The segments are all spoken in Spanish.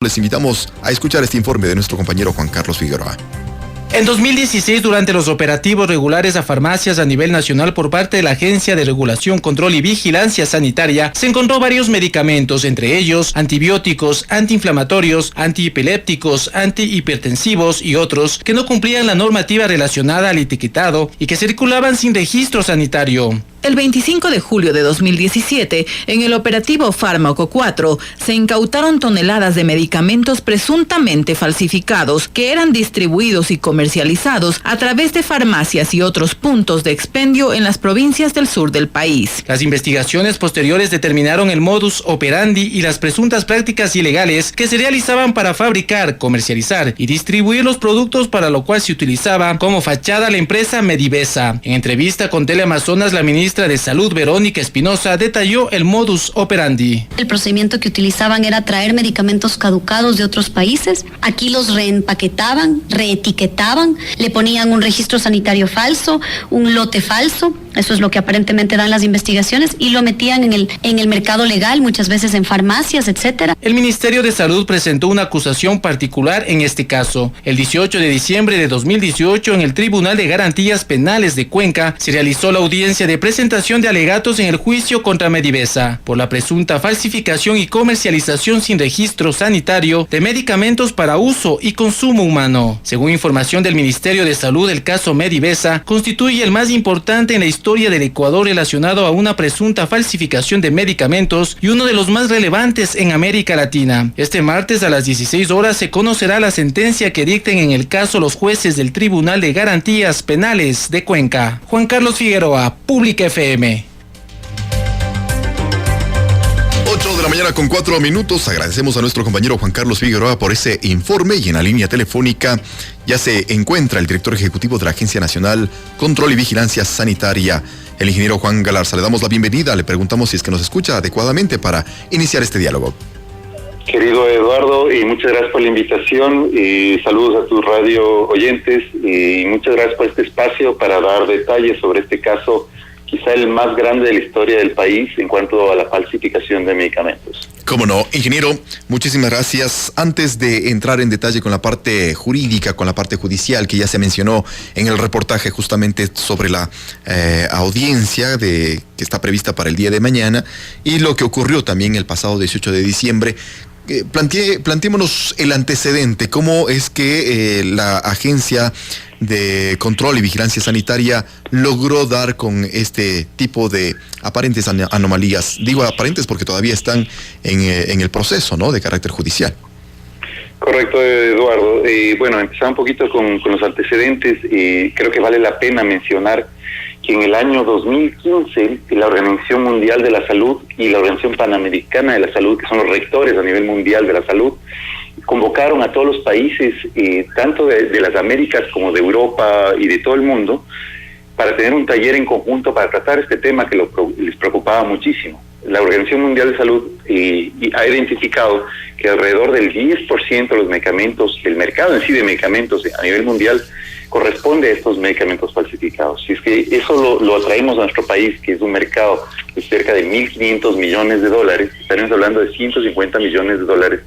Les invitamos a escuchar este informe de nuestro compañero Juan Carlos Figueroa. En 2016, durante los operativos regulares a farmacias a nivel nacional por parte de la Agencia de Regulación, Control y Vigilancia Sanitaria, se encontró varios medicamentos, entre ellos antibióticos, antiinflamatorios, antiepilépticos, antihipertensivos y otros, que no cumplían la normativa relacionada al etiquetado y que circulaban sin registro sanitario. El 25 de julio de 2017, en el operativo Fármaco 4, se incautaron toneladas de medicamentos presuntamente falsificados que eran distribuidos y comercializados a través de farmacias y otros puntos de expendio en las provincias del sur del país. Las investigaciones posteriores determinaron el modus operandi y las presuntas prácticas ilegales que se realizaban para fabricar, comercializar y distribuir los productos, para lo cual se utilizaba como fachada la empresa Medivesa. En entrevista con Teleamazonas, la ministra de Salud, Verónica Espinosa, detalló el modus operandi. El procedimiento que utilizaban era traer medicamentos caducados de otros países, aquí los reempaquetaban, reetiquetaban, le ponían un registro sanitario falso, un lote falso, eso es lo que aparentemente dan las investigaciones, y lo metían en el mercado legal, muchas veces en farmacias, etcétera. El Ministerio de Salud presentó una acusación particular en este caso. El 18 de diciembre de 2018, en el Tribunal de Garantías Penales de Cuenca, se realizó la audiencia de presentación de alegatos en el juicio contra Medivesa por la presunta falsificación y comercialización sin registro sanitario de medicamentos para uso y consumo humano. Según información del Ministerio de Salud, el caso Medivesa constituye el más importante en la historia del Ecuador relacionado a una presunta falsificación de medicamentos y uno de los más relevantes en América Latina. Este martes a las 16 horas se conocerá la sentencia que dicten en el caso los jueces del Tribunal de Garantías Penales de Cuenca. Juan Carlos Figueroa, Pública FM. 8 de la mañana con 4 minutos. Agradecemos a nuestro compañero Juan Carlos Figueroa por ese informe, y en la línea telefónica ya se encuentra el director ejecutivo de la Agencia Nacional Control y Vigilancia Sanitaria, el ingeniero Juan Galarza. Le damos la bienvenida, le preguntamos si es que nos escucha adecuadamente para iniciar este diálogo. Querido Eduardo, y muchas gracias por la invitación, y saludos a tus radio oyentes, y muchas gracias por este espacio para dar detalles sobre este caso, quizá el más grande de la historia del país en cuanto a la falsificación de medicamentos. Cómo no, ingeniero, muchísimas gracias. Antes de entrar en detalle con la parte jurídica, con la parte judicial que ya se mencionó en el reportaje justamente sobre la audiencia que está prevista para el día de mañana y lo que ocurrió también el pasado 18 de diciembre, planteémonos el antecedente. ¿Cómo es que la Agencia de Control y Vigilancia Sanitaria logró dar con este tipo de aparentes anomalías? Digo aparentes porque todavía están en el proceso, ¿no?, de carácter judicial. Correcto, Eduardo. Bueno, empezar un poquito con los antecedentes. Creo que vale la pena mencionar que en el año 2015 la Organización Mundial de la Salud y la Organización Panamericana de la Salud, que son los rectores a nivel mundial de la salud, convocaron a todos los países, tanto de las Américas como de Europa y de todo el mundo, para tener un taller en conjunto para tratar este tema que les preocupaba muchísimo. La Organización Mundial de Salud ha identificado que alrededor del 10% de los medicamentos, el mercado en sí de medicamentos a nivel mundial, corresponde a estos medicamentos falsificados. Si es que eso lo atraemos a nuestro país, que es un mercado de cerca de 1.500 millones de dólares, estaremos hablando de 150 millones de dólares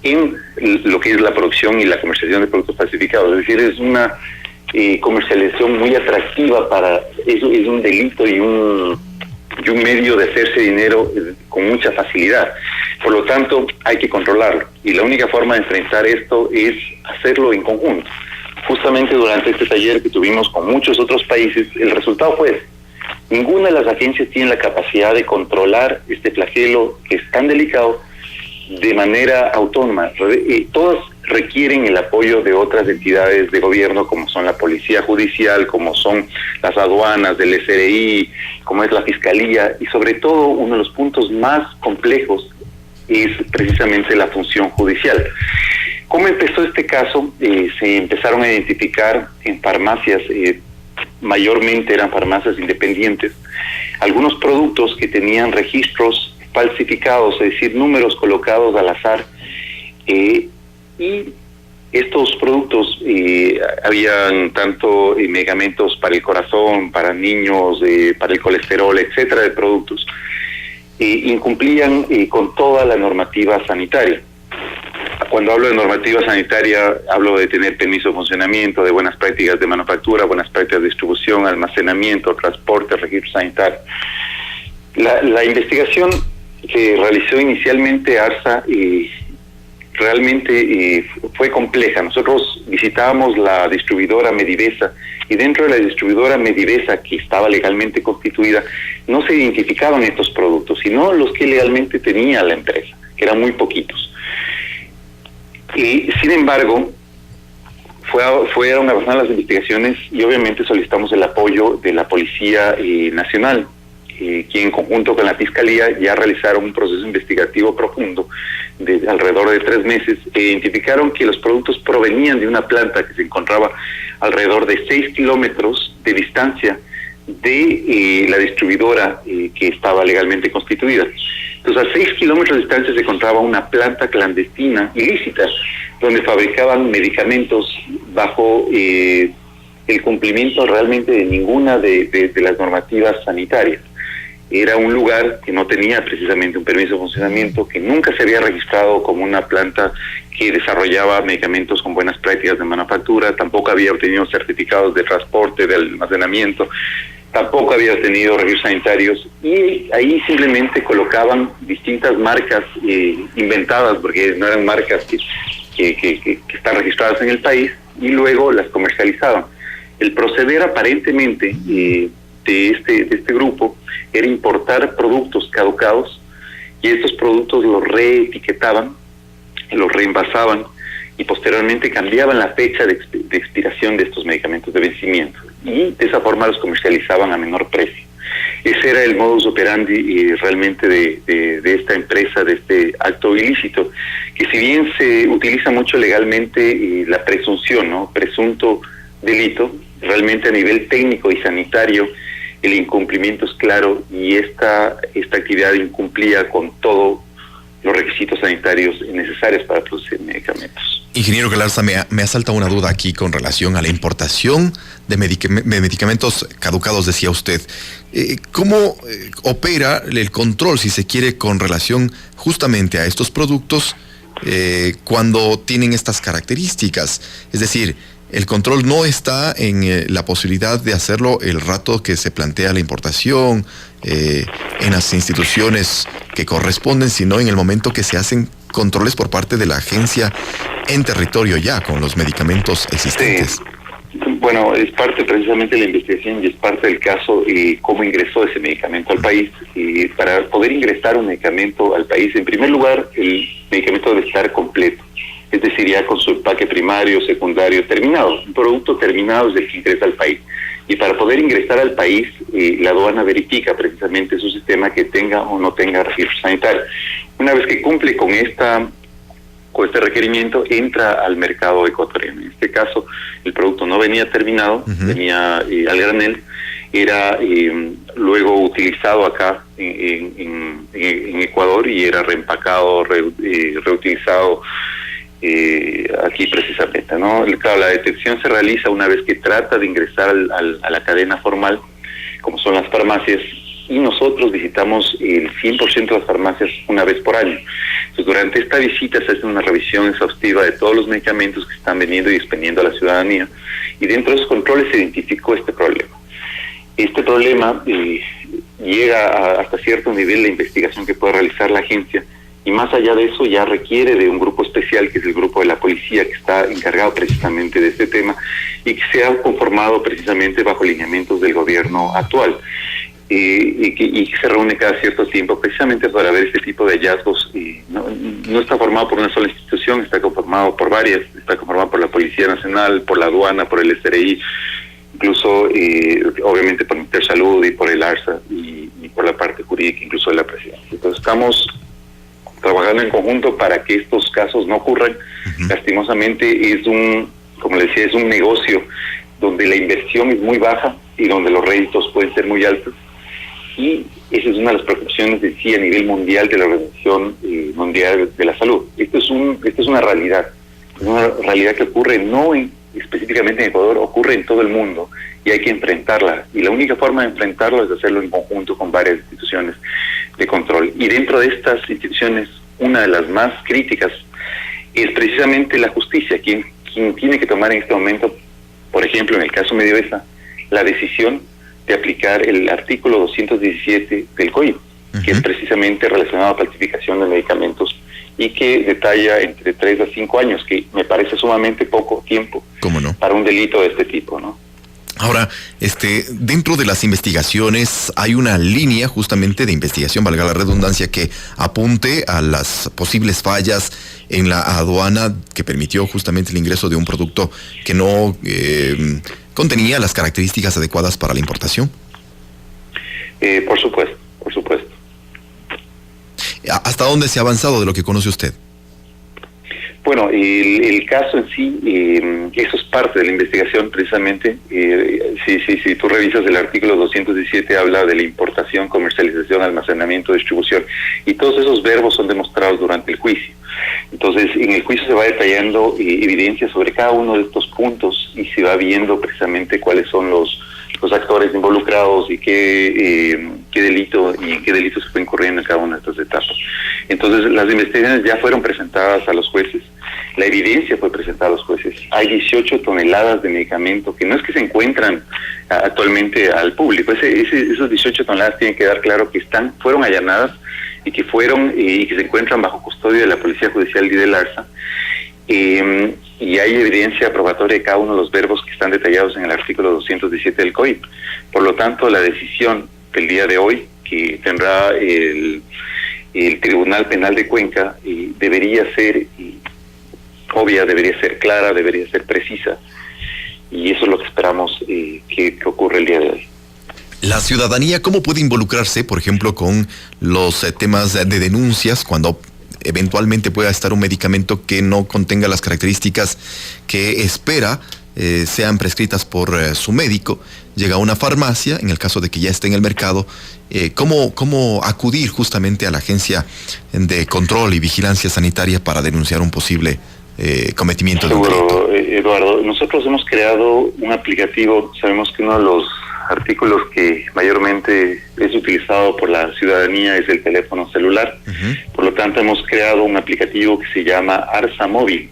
en lo que es la producción y la comercialización de productos falsificados. Es decir, es una comercialización muy atractiva para eso, es un delito y un medio de hacerse dinero con mucha facilidad. Por lo tanto, hay que controlarlo. Y la única forma de enfrentar esto es hacerlo en conjunto. Justamente durante este taller que tuvimos con muchos otros países, el resultado fue ese. Ninguna de las agencias tiene la capacidad de controlar este flagelo que es tan delicado de manera autónoma. Todas requieren el apoyo de otras entidades de gobierno, como son la Policía Judicial, como son las aduanas del SRI, como es la Fiscalía, y sobre todo uno de los puntos más complejos es precisamente la función judicial. ¿Cómo empezó este caso? Se empezaron a identificar en farmacias, mayormente eran farmacias independientes, algunos productos que tenían registros falsificados, es decir, números colocados al azar, y estos productos habían tanto medicamentos para el corazón, para niños, para el colesterol, etcétera, de productos, incumplían con toda la normativa sanitaria. Cuando hablo de normativa sanitaria, hablo de tener permiso de funcionamiento, de buenas prácticas de manufactura, buenas prácticas de distribución, almacenamiento, transporte, registro sanitario. La investigación que realizó inicialmente ARSA realmente fue compleja. Nosotros visitábamos la distribuidora Medivesa y dentro de la distribuidora Medivesa, que estaba legalmente constituida, no se identificaban estos productos, sino los que legalmente tenía la empresa, que eran muy poquitos. Y sin embargo, fueron avanzando las investigaciones y obviamente solicitamos el apoyo de la Policía Nacional, quien en conjunto con la Fiscalía ya realizaron un proceso investigativo profundo de alrededor de 3 meses e identificaron que los productos provenían de una planta que se encontraba alrededor de 6 kilómetros de distancia de la distribuidora que estaba legalmente constituida. Entonces, a 6 kilómetros de distancia se encontraba una planta clandestina, ilícita, donde fabricaban medicamentos bajo el cumplimiento realmente de ninguna de las normativas sanitarias. Era un lugar que no tenía precisamente un permiso de funcionamiento, que nunca se había registrado como una planta que desarrollaba medicamentos con buenas prácticas de manufactura, tampoco había obtenido certificados de transporte, de almacenamiento, tampoco había obtenido registros sanitarios, y ahí simplemente colocaban distintas marcas inventadas, porque no eran marcas que están registradas en el país, y luego las comercializaban. El proceder aparentemente de este grupo era importar productos caducados y estos productos los reetiquetaban, los reenvasaban y posteriormente cambiaban la fecha de expiración de estos medicamentos de vencimiento y de esa forma los comercializaban a menor precio. Ese era el modus operandi realmente de esta empresa, de este acto ilícito, que si bien se utiliza mucho legalmente la presunción, ¿no? Presunto delito, realmente a nivel técnico y sanitario el incumplimiento es claro y esta actividad incumplía con todos los requisitos sanitarios necesarios para producir medicamentos. Ingeniero Galarza, me asalta una duda aquí con relación a la importación de medicamentos caducados, decía usted. ¿Cómo opera el control, si se quiere, con relación justamente a estos productos cuando tienen estas características? Es decir, el control no está en la posibilidad de hacerlo el rato que se plantea la importación en las instituciones que corresponden, sino en el momento que se hacen controles por parte de la agencia en territorio ya con los medicamentos existentes. Sí. Bueno, es parte precisamente de la investigación y es parte del caso cómo ingresó ese medicamento al país. Para poder ingresar un medicamento al país, en primer lugar, el medicamento debe estar completo. Es decir, ya con su empaque primario, secundario, terminado. Un producto terminado es el que ingresa al país. Y para poder ingresar al país, la aduana verifica precisamente su sistema que tenga o no tenga registro sanitario. Una vez que cumple con este requerimiento, entra al mercado ecuatoriano. En este caso, el producto no venía terminado, venía al granel, era luego utilizado acá en Ecuador y era reempacado, reutilizado aquí precisamente, ¿no? Claro, la detección se realiza una vez que trata de ingresar a la cadena formal, como son las farmacias, y nosotros visitamos el 100% de las farmacias una vez por año. Entonces, durante esta visita se hace una revisión exhaustiva de todos los medicamentos que están vendiendo y expendiendo a la ciudadanía, y dentro de esos controles se identificó este problema. Este problema llega hasta cierto nivel de investigación que puede realizar la agencia, y más allá de eso ya requiere de un grupo especial, que es el grupo de la policía, que está encargado precisamente de este tema y que se ha conformado precisamente bajo lineamientos del gobierno actual y que se reúne cada cierto tiempo precisamente para ver este tipo de hallazgos. No está formado por una sola institución, está conformado por varias, está conformado por la Policía Nacional, por la aduana, por el SRI, incluso obviamente por Intersalud y por el ARSA y por la parte jurídica, incluso de la presidencia. Entonces estamos trabajando en conjunto para que estos casos no ocurran. Lastimosamente como le decía, es un negocio donde la inversión es muy baja y donde los réditos pueden ser muy altos, y esa es una de las preocupaciones de sí a nivel mundial de la Organización Mundial de la Salud. Esto es una realidad que ocurre específicamente en Ecuador, ocurre en todo el mundo y hay que enfrentarla, y la única forma de enfrentarla es hacerlo en conjunto con varias instituciones de control. Y dentro de estas instituciones, una de las más críticas es precisamente la justicia quien tiene que tomar en este momento, por ejemplo, en el caso Medivesa, la decisión de aplicar el artículo 217 del COIP, que es precisamente relacionado a falsificación de medicamentos y que detalla entre 3 a 5 años, que me parece sumamente poco tiempo para un delito de este tipo, ¿no? Ahora, dentro de las investigaciones hay una línea justamente de investigación, valga la redundancia, que apunte a las posibles fallas en la aduana que permitió justamente el ingreso de un producto que no contenía las características adecuadas para la importación. Por supuesto, por supuesto. ¿Hasta dónde se ha avanzado de lo que conoce usted? Bueno, el caso en sí, eso es parte de la investigación precisamente. Si tú revisas el artículo 217, habla de la importación, comercialización, almacenamiento, distribución, y todos esos verbos son demostrados durante el juicio. Entonces, en el juicio se va detallando evidencia sobre cada uno de estos puntos y se va viendo precisamente cuáles son los actores involucrados y qué delito y en qué delitos se fue incurriendo en cada una de estas etapas. Entonces, las investigaciones ya fueron presentadas a los jueces, la evidencia fue presentada a los jueces. Hay 18 toneladas de medicamento que no es que se encuentran actualmente al público. Esos 18 toneladas tienen que dar claro que fueron allanadas y que se encuentran bajo custodia de la Policía Judicial de Larza. Y hay evidencia probatoria de cada uno de los verbos que están detallados en el artículo 217 del COIP. Por lo tanto, la decisión del día de hoy, que tendrá el Tribunal Penal de Cuenca, debería ser obvia, debería ser clara, debería ser precisa, y eso es lo que esperamos que ocurra el día de hoy. La ciudadanía, ¿cómo puede involucrarse, por ejemplo, con los temas de denuncias cuando eventualmente pueda estar un medicamento que no contenga las características que espera sean prescritas por su médico? Llega a una farmacia, en el caso de que ya esté en el mercado, ¿cómo acudir justamente a la Agencia de Control y Vigilancia Sanitaria para denunciar un posible cometimiento de un delito? Eduardo, nosotros hemos creado un aplicativo. Sabemos que uno de los artículos que mayormente es utilizado por la ciudadanía es el teléfono celular. Por lo tanto, hemos creado un aplicativo que se llama Arsa Móvil.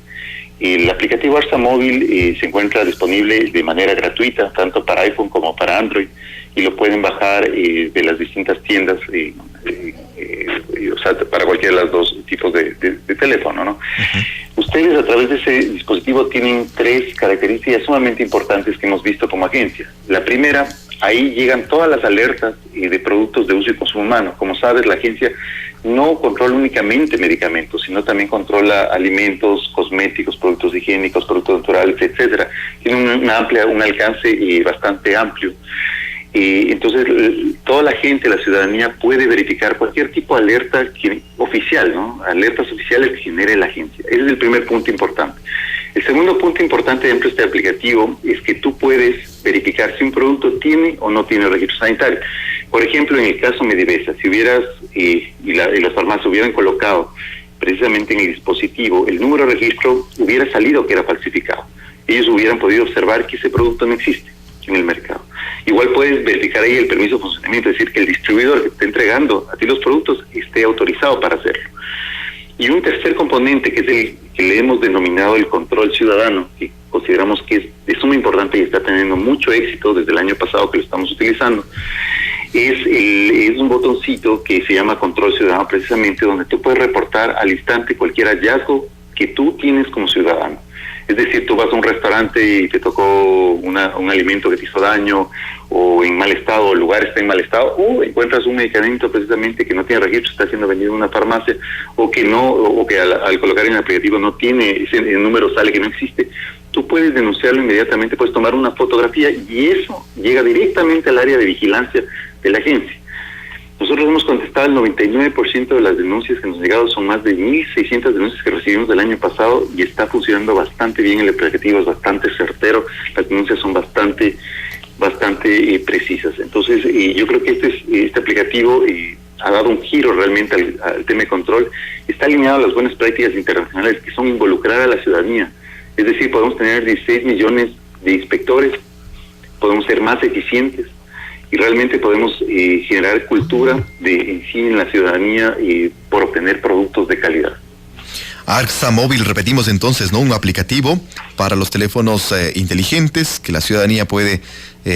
El aplicativo Arsa Móvil se encuentra disponible de manera gratuita, tanto para iPhone como para Android, y lo pueden bajar de las distintas tiendas, o sea, para cualquiera de los dos tipos de teléfono, ¿no? Ustedes a través de ese dispositivo tienen 3 características sumamente importantes que hemos visto como agencia. La primera, ahí llegan todas las alertas de productos de uso y consumo humano. Como sabes, la agencia no controla únicamente medicamentos, sino también controla alimentos, cosméticos, productos higiénicos, productos naturales, etcétera. Tiene un alcance bastante amplio. Entonces, toda la gente, la ciudadanía, puede verificar cualquier tipo de alerta oficial, ¿no? Alertas oficiales que genere la agencia. Ese es el primer punto importante. El segundo punto importante dentro de este aplicativo es que tú puedes verificar si un producto tiene o no tiene registro sanitario. Por ejemplo, en el caso Medivesa, si hubieras y las farmacias hubieran colocado precisamente en el dispositivo el número de registro, hubiera salido que era falsificado. Ellos hubieran podido observar que ese producto no existe en el mercado. Igual puedes verificar ahí el permiso de funcionamiento, es decir, que el distribuidor que esté entregando a ti los productos esté autorizado para hacerlo. Y un tercer componente, que es el que le hemos denominado el control ciudadano, que consideramos que es de suma importancia y está teniendo mucho éxito desde el año pasado que lo estamos utilizando, es un botoncito que se llama control ciudadano, precisamente donde tú puedes reportar al instante cualquier hallazgo que tú tienes como ciudadano. Es decir, tú vas a un restaurante y te tocó un alimento que te hizo daño, o en mal estado, o el lugar está en mal estado, o encuentras un medicamento precisamente que no tiene registro, está siendo vendido en una farmacia, o que al colocar en el aplicativo no tiene, el número sale que no existe. Tú puedes denunciarlo inmediatamente, puedes tomar una fotografía y eso llega directamente al área de vigilancia de la agencia. Nosotros hemos contestado el 99% de las denuncias que nos han llegado, son más de 1.600 denuncias que recibimos del año pasado y está funcionando bastante bien el aplicativo, es bastante certero, las denuncias son bastante precisas. Entonces, yo creo que este aplicativo ha dado un giro realmente al tema de control, está alineado a las buenas prácticas internacionales que son involucrar a la ciudadanía. Es decir, podemos tener 16 millones de inspectores, podemos ser más eficientes, y realmente podemos generar cultura en la ciudadanía por obtener productos de calidad. ARSA Móvil, repetimos entonces, ¿no? Un aplicativo para los teléfonos inteligentes, que la ciudadanía puede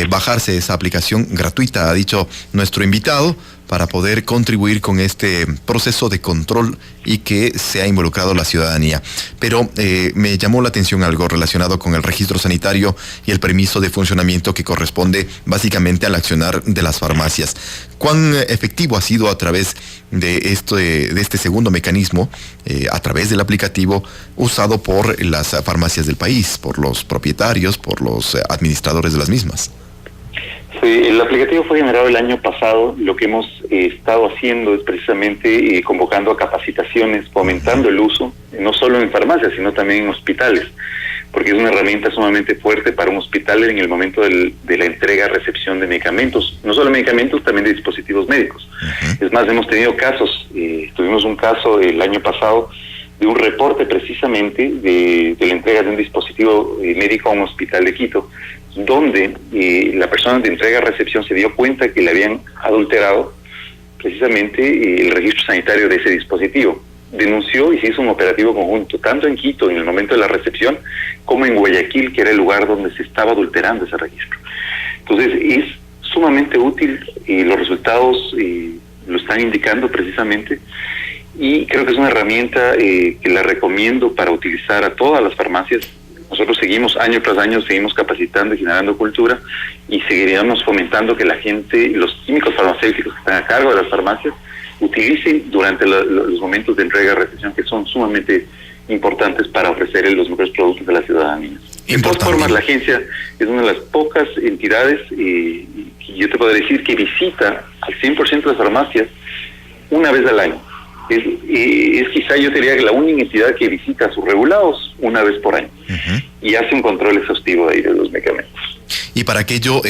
bajarse esa aplicación gratuita, ha dicho nuestro invitado, para poder contribuir con este proceso de control y que sea involucrado la ciudadanía. Pero me llamó la atención algo relacionado con el registro sanitario y el permiso de funcionamiento que corresponde básicamente al accionar de las farmacias. ¿Cuán efectivo ha sido a través de este segundo mecanismo, a través del aplicativo usado por las farmacias del país, por los propietarios, por los administradores de las mismas? Sí, el aplicativo fue generado el año pasado. Lo que hemos estado haciendo es precisamente convocando a capacitaciones, fomentando el uso, no solo en farmacias, sino también en hospitales, porque es una herramienta sumamente fuerte para un hospital en el momento de la entrega-recepción de medicamentos, no solo medicamentos, también de dispositivos médicos. Es más, hemos tenido casos, tuvimos un caso el año pasado de un reporte precisamente de la entrega de un dispositivo médico a un hospital de Quito, donde la persona de entrega-recepción se dio cuenta que le habían adulterado precisamente el registro sanitario de ese dispositivo. Denunció y se hizo un operativo conjunto, tanto en Quito, en el momento de la recepción, como en Guayaquil, que era el lugar donde se estaba adulterando ese registro. Entonces, es sumamente útil y los resultados lo están indicando precisamente, y creo que es una herramienta que la recomiendo para utilizar a todas las farmacias. Nosotros seguimos año tras año, seguimos capacitando y generando cultura, y seguiríamos fomentando que la gente, los químicos farmacéuticos que están a cargo de las farmacias, utilicen durante los momentos de entrega y recepción, que son sumamente importantes para ofrecer los mejores productos a la ciudadanía. De todas formas, la agencia es una de las pocas entidades, y yo te puedo decir, que visita al 100% de las farmacias una vez al año. Es quizá, yo te diría, que la única entidad que visita a sus regulados una vez por año, y hace un control exhaustivo de los medicamentos. Y para aquello,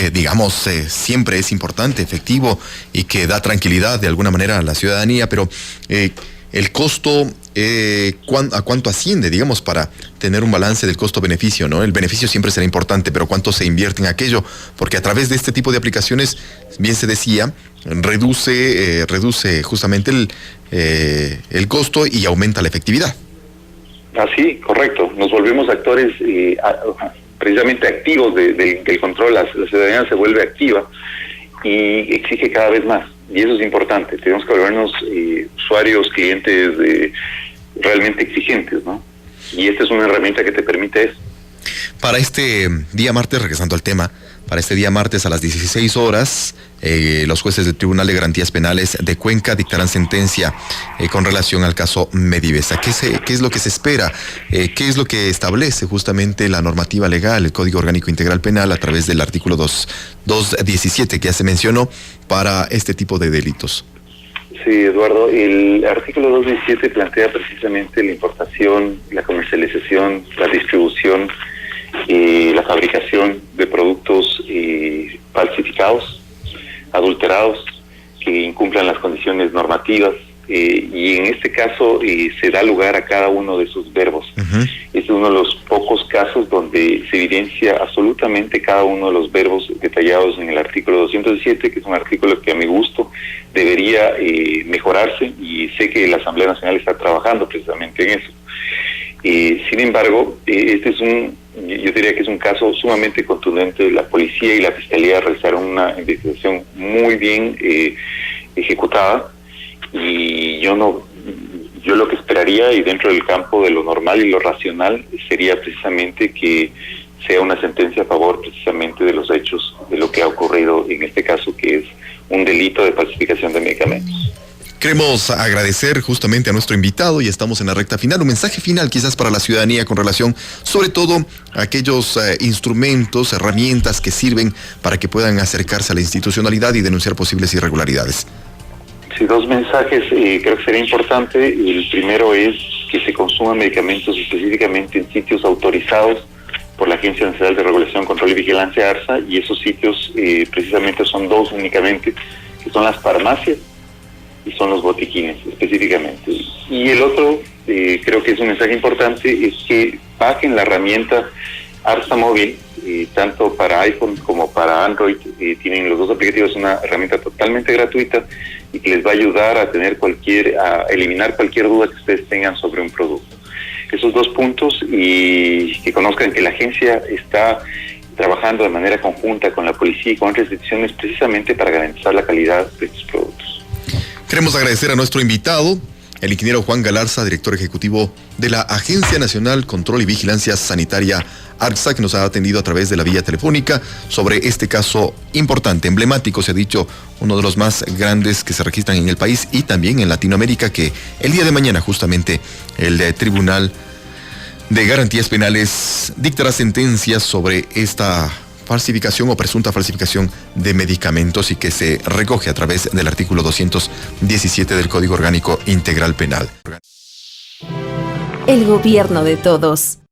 siempre es importante, efectivo, y que da tranquilidad de alguna manera a la ciudadanía, pero el costo, ¿a cuánto asciende, digamos, para tener un balance del costo-beneficio, ¿no? El beneficio siempre será importante, pero ¿cuánto se invierte en aquello? Porque a través de este tipo de aplicaciones, bien se decía, reduce justamente el costo y aumenta la efectividad. Así, correcto. Nos volvemos actores precisamente activos del control. La ciudadanía se vuelve activa y exige cada vez más. Y eso es importante. Tenemos que volvernos usuarios, clientes realmente exigentes, ¿no? Y esta es una herramienta que te permite eso. Para este día martes, regresando al tema, para este día martes a las 16 horas, los jueces del Tribunal de Garantías Penales de Cuenca dictarán sentencia con relación al caso Medivesa. ¿Qué es lo que se espera? ¿Qué es lo que establece justamente la normativa legal, el Código Orgánico Integral Penal, a través del artículo 217 que ya se mencionó para este tipo de delitos? Sí, Eduardo, el artículo 217 plantea precisamente la importación, la comercialización, la distribución, la fabricación de productos falsificados, adulterados, que incumplan las condiciones normativas, y en este caso se da lugar a cada uno de esos verbos. Este es uno de los pocos casos donde se evidencia absolutamente cada uno de los verbos detallados en el artículo 217, que es un artículo que a mi gusto debería mejorarse, y sé que la Asamblea Nacional está trabajando precisamente en eso. Sin embargo, yo diría que es un caso sumamente contundente. La policía y la fiscalía realizaron una investigación muy bien ejecutada, y yo lo que esperaría, y dentro del campo de lo normal y lo racional, sería precisamente que sea una sentencia a favor precisamente de los hechos, de lo que ha ocurrido en este caso, que es un delito de falsificación de medicamentos. Queremos agradecer justamente a nuestro invitado, y estamos en la recta final. Un mensaje final quizás para la ciudadanía con relación sobre todo a aquellos instrumentos, herramientas que sirven para que puedan acercarse a la institucionalidad y denunciar posibles irregularidades. Sí, dos mensajes creo que sería importante. El primero es que se consuman medicamentos específicamente en sitios autorizados por la Agencia Nacional de Regulación, Control y Vigilancia, ARSA, y esos sitios precisamente son dos únicamente, que son las farmacias y son los botiquines específicamente. Y el otro, creo que es un mensaje importante, es que bajen la herramienta ARSA Móvil, tanto para iPhone como para Android. Tienen los dos aplicativos, una herramienta totalmente gratuita y que les va a ayudar a eliminar cualquier duda que ustedes tengan sobre un producto. esos dos puntos y que conozcan que la agencia está trabajando de manera conjunta con la policía y con otras instituciones precisamente para garantizar la calidad de estos productos. Queremos agradecer a nuestro invitado, el ingeniero Juan Galarza, director ejecutivo de la Agencia Nacional Control y Vigilancia Sanitaria ARCSA, que nos ha atendido a través de la vía telefónica sobre este caso importante, emblemático, se ha dicho, uno de los más grandes que se registran en el país y también en Latinoamérica, que el día de mañana justamente el Tribunal de Garantías Penales dictará sentencias sobre esta falsificación o presunta falsificación de medicamentos y que se recoge a través del artículo 217 del Código Orgánico Integral Penal. El gobierno de todos.